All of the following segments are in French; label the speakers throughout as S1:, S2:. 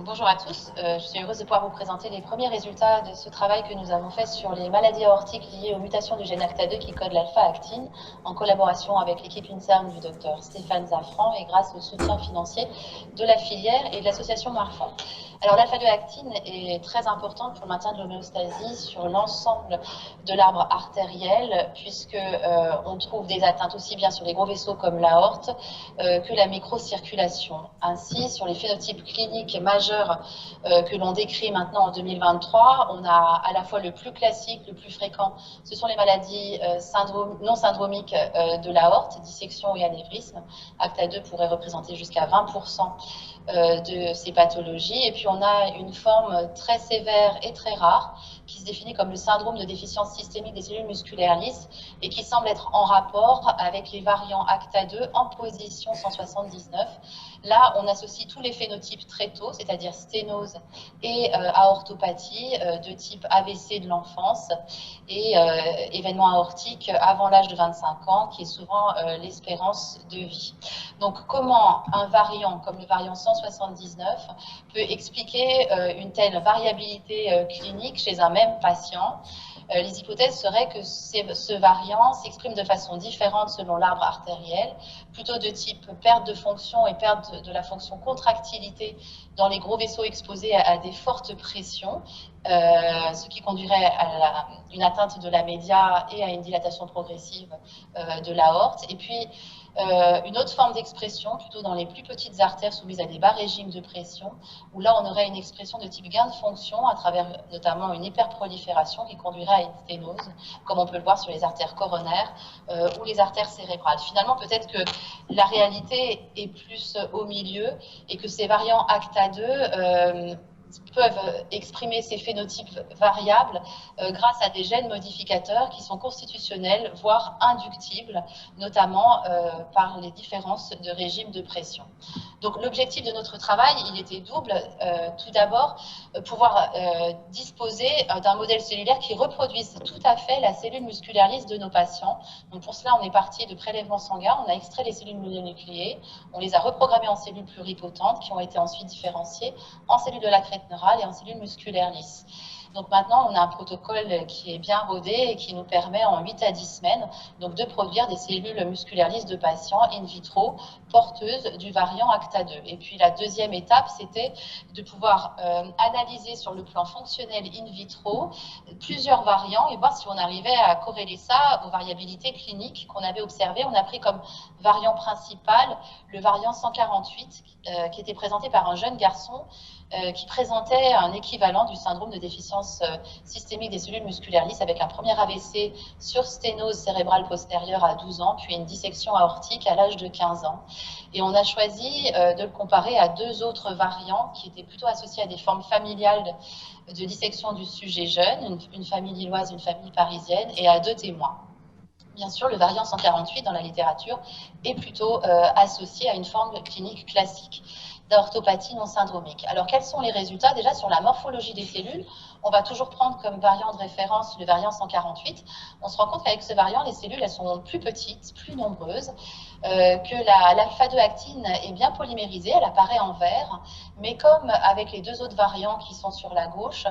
S1: Bonjour à tous, je suis heureuse de pouvoir vous présenter les premiers résultats de ce travail que nous avons fait sur les maladies aortiques liées aux mutations du gène ACTA2 qui code l'alpha-actine, en collaboration avec l'équipe INSERM du docteur Stéphane Zafran et grâce au soutien financier de la filière et de l'association Marfan. Alors l'alpha-2-actine est très importante pour le maintien de l'homéostasie sur l'ensemble de l'arbre artériel, puisque on trouve des atteintes aussi bien sur les gros vaisseaux comme l'aorte que la microcirculation. Ainsi, sur les phénotypes cliniques majeurs que l'on décrit maintenant en 2023, on a à la fois le plus classique, le plus fréquent, ce sont les maladies non syndromiques de l'aorte, dissection et anévrisme. ACTA2 pourrait représenter jusqu'à 20% de ces pathologies. Et puis on a une forme très sévère et très rare qui se définit comme le syndrome de déficience systémique des cellules musculaires lisses et qui semble être en rapport avec les variants ACTA2 en position 179. Là, on associe tous les phénotypes très tôt, c'est-à-dire sténose et aortopathie de type AVC de l'enfance et événement aortique avant l'âge de 25 ans, qui est souvent l'espérance de vie. Donc, comment un variant comme le variant 179 peut expliquer une telle variabilité clinique chez un même patient? Les hypothèses seraient que ce variant s'exprime de façon différente selon l'arbre artériel, plutôt de type perte de fonction et perte de la fonction contractilité dans les gros vaisseaux exposés à des fortes pressions, ce qui conduirait à une atteinte de la média et à une dilatation progressive de l'aorte. Et puis, une autre forme d'expression, plutôt dans les plus petites artères soumises à des bas régimes de pression, où là, on aurait une expression de type gain de fonction à travers notamment une hyperprolifération qui conduirait à une sténose, comme on peut le voir sur les artères coronaires ou les artères cérébrales. Finalement, peut-être que la réalité est plus au milieu et que ces variants ACTA2 peuvent exprimer ces phénotypes variables grâce à des gènes modificateurs qui sont constitutionnels, voire inductibles, notamment par les différences de régime de pression. Donc l'objectif de notre travail, il était double. Tout d'abord, pouvoir disposer d'un modèle cellulaire qui reproduise tout à fait la cellule musculaire lisse de nos patients. Donc pour cela, on est parti de prélèvements sanguins, on a extrait les cellules mononucléées, on les a reprogrammées en cellules pluripotentes qui ont été ensuite différenciées en cellules de la crête neurale et en cellules musculaires lisses. Donc maintenant, on a un protocole qui est bien rodé et qui nous permet en 8 à 10 semaines donc, de produire des cellules musculaires lisses de patients in vitro porteuses du variant ACTA2. Et puis la deuxième étape, c'était de pouvoir analyser sur le plan fonctionnel in vitro plusieurs variants et voir si on arrivait à corréler ça aux variabilités cliniques qu'on avait observées. On a pris comme variant principal le variant 148 qui était présenté par un jeune garçon qui présentait un équivalent du syndrome de déficience systémique des cellules musculaires lisses avec un premier AVC sur sténose cérébrale postérieure à 12 ans, puis une dissection aortique à l'âge de 15 ans. Et on a choisi de le comparer à deux autres variants qui étaient plutôt associés à des formes familiales de dissection du sujet jeune, une famille lilloise, une famille parisienne, et à deux témoins. Bien sûr, le variant 148 dans la littérature est plutôt associé à une forme clinique classique d'orthopathie non syndromique. Alors, quels sont les résultats? Déjà, sur la morphologie des cellules, on va toujours prendre comme variant de référence le variant 148. On se rend compte qu'avec ce variant, les cellules elles sont plus petites, plus nombreuses, que l'alpha-2-actine est bien polymérisée, elle apparaît en vert, mais comme avec les deux autres variants qui sont sur la gauche,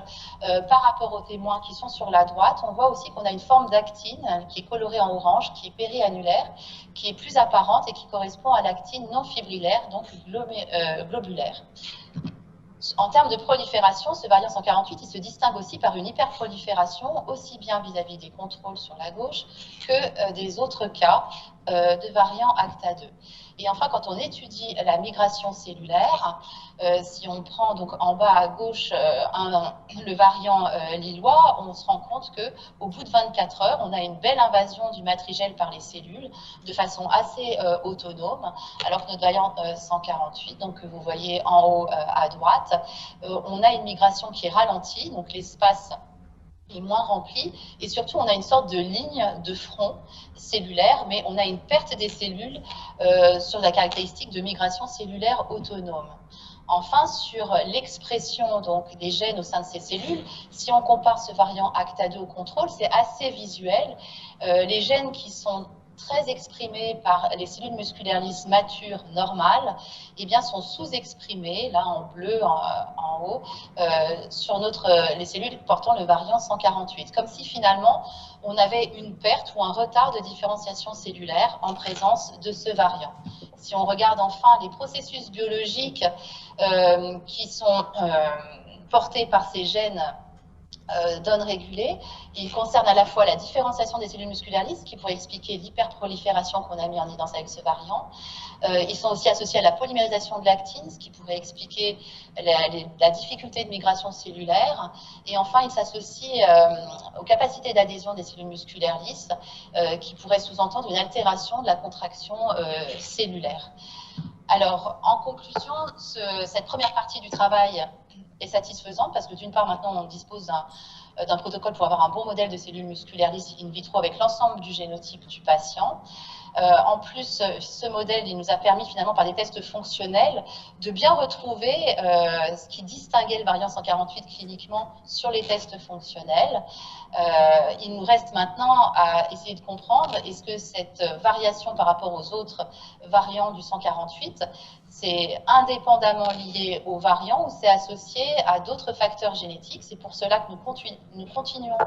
S1: par rapport aux témoins qui sont sur la droite, on voit aussi qu'on a une forme d'actine qui est colorée en orange, qui est périannulaire, qui est plus apparente et qui correspond à l'actine non fibrillaire, donc globulaire. En termes de prolifération, ce variant 148 il se distingue aussi par une hyperprolifération, aussi bien vis-à-vis des contrôles sur la gauche que des autres cas de variants ACTA2. Et enfin, quand on étudie la migration cellulaire, si on prend donc en bas à gauche le variant lillois, on se rend compte qu'au bout de 24 heures, on a une belle invasion du matrigèle par les cellules de façon assez autonome, alors que notre variant 148, donc, que vous voyez en haut à droite, on a une migration qui est ralentie, donc l'espace est moins rempli, et surtout on a une sorte de ligne de front cellulaire, mais on a une perte des cellules sur la caractéristique de migration cellulaire autonome. Enfin, sur l'expression donc des gènes au sein de ces cellules, si on compare ce variant ACTA2 au contrôle, c'est assez visuel. Les gènes qui sont très exprimés par les cellules musculaires lisses matures normales, eh bien, sont sous-exprimés, là en bleu en haut, sur les cellules portant le variant 148. Comme si finalement on avait une perte ou un retard de différenciation cellulaire en présence de ce variant. Si on regarde enfin les processus biologiques qui sont portés par ces gènes donne régulée. Il concerne à la fois la différenciation des cellules musculaires lisses, qui pourrait expliquer l'hyperprolifération qu'on a mis en évidence avec ce variant. Ils sont aussi associés à la polymérisation de l'actine, ce qui pourrait expliquer la difficulté de migration cellulaire. Et enfin, ils s'associent aux capacités d'adhésion des cellules musculaires lisses, qui pourraient sous-entendre une altération de la contraction cellulaire. Alors, en conclusion, cette première partie du travail est satisfaisante parce que d'une part, maintenant, on dispose d'un protocole pour avoir un bon modèle de cellules musculaires lisses in vitro avec l'ensemble du génotype du patient. En plus, ce modèle, il nous a permis finalement par des tests fonctionnels de bien retrouver ce qui distinguait le variant 148 cliniquement sur les tests fonctionnels. Il nous reste maintenant à essayer de comprendre est-ce que cette variation par rapport aux autres variants du 148, c'est indépendamment lié au variant ou c'est associé à d'autres facteurs génétiques. C'est pour cela que nous continuons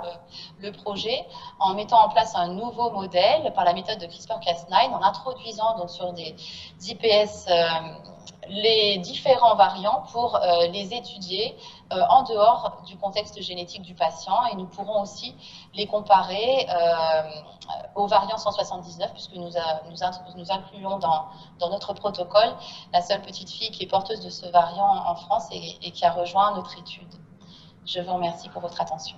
S1: le projet en mettant en place un nouveau modèle par la méthode de CRISPR-Cas9, en introduisant donc sur des IPS les différents variants pour les étudier en dehors du contexte génétique du patient, et nous pourrons aussi les comparer au variant 179, puisque nous incluons dans notre protocole la seule petite fille qui est porteuse de ce variant en France et qui a rejoint notre étude. Je vous remercie pour votre attention.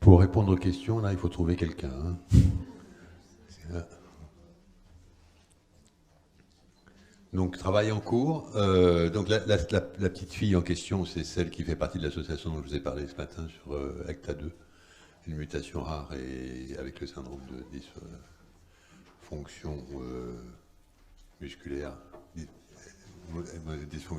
S2: Pour répondre aux questions, là, il faut trouver quelqu'un. Hein. Donc, travail en cours. Donc, la petite fille en question, c'est celle qui fait partie de l'association dont je vous ai parlé ce matin sur ACTA2, une mutation rare et avec le syndrome de dysfonction musculaire, dysfonction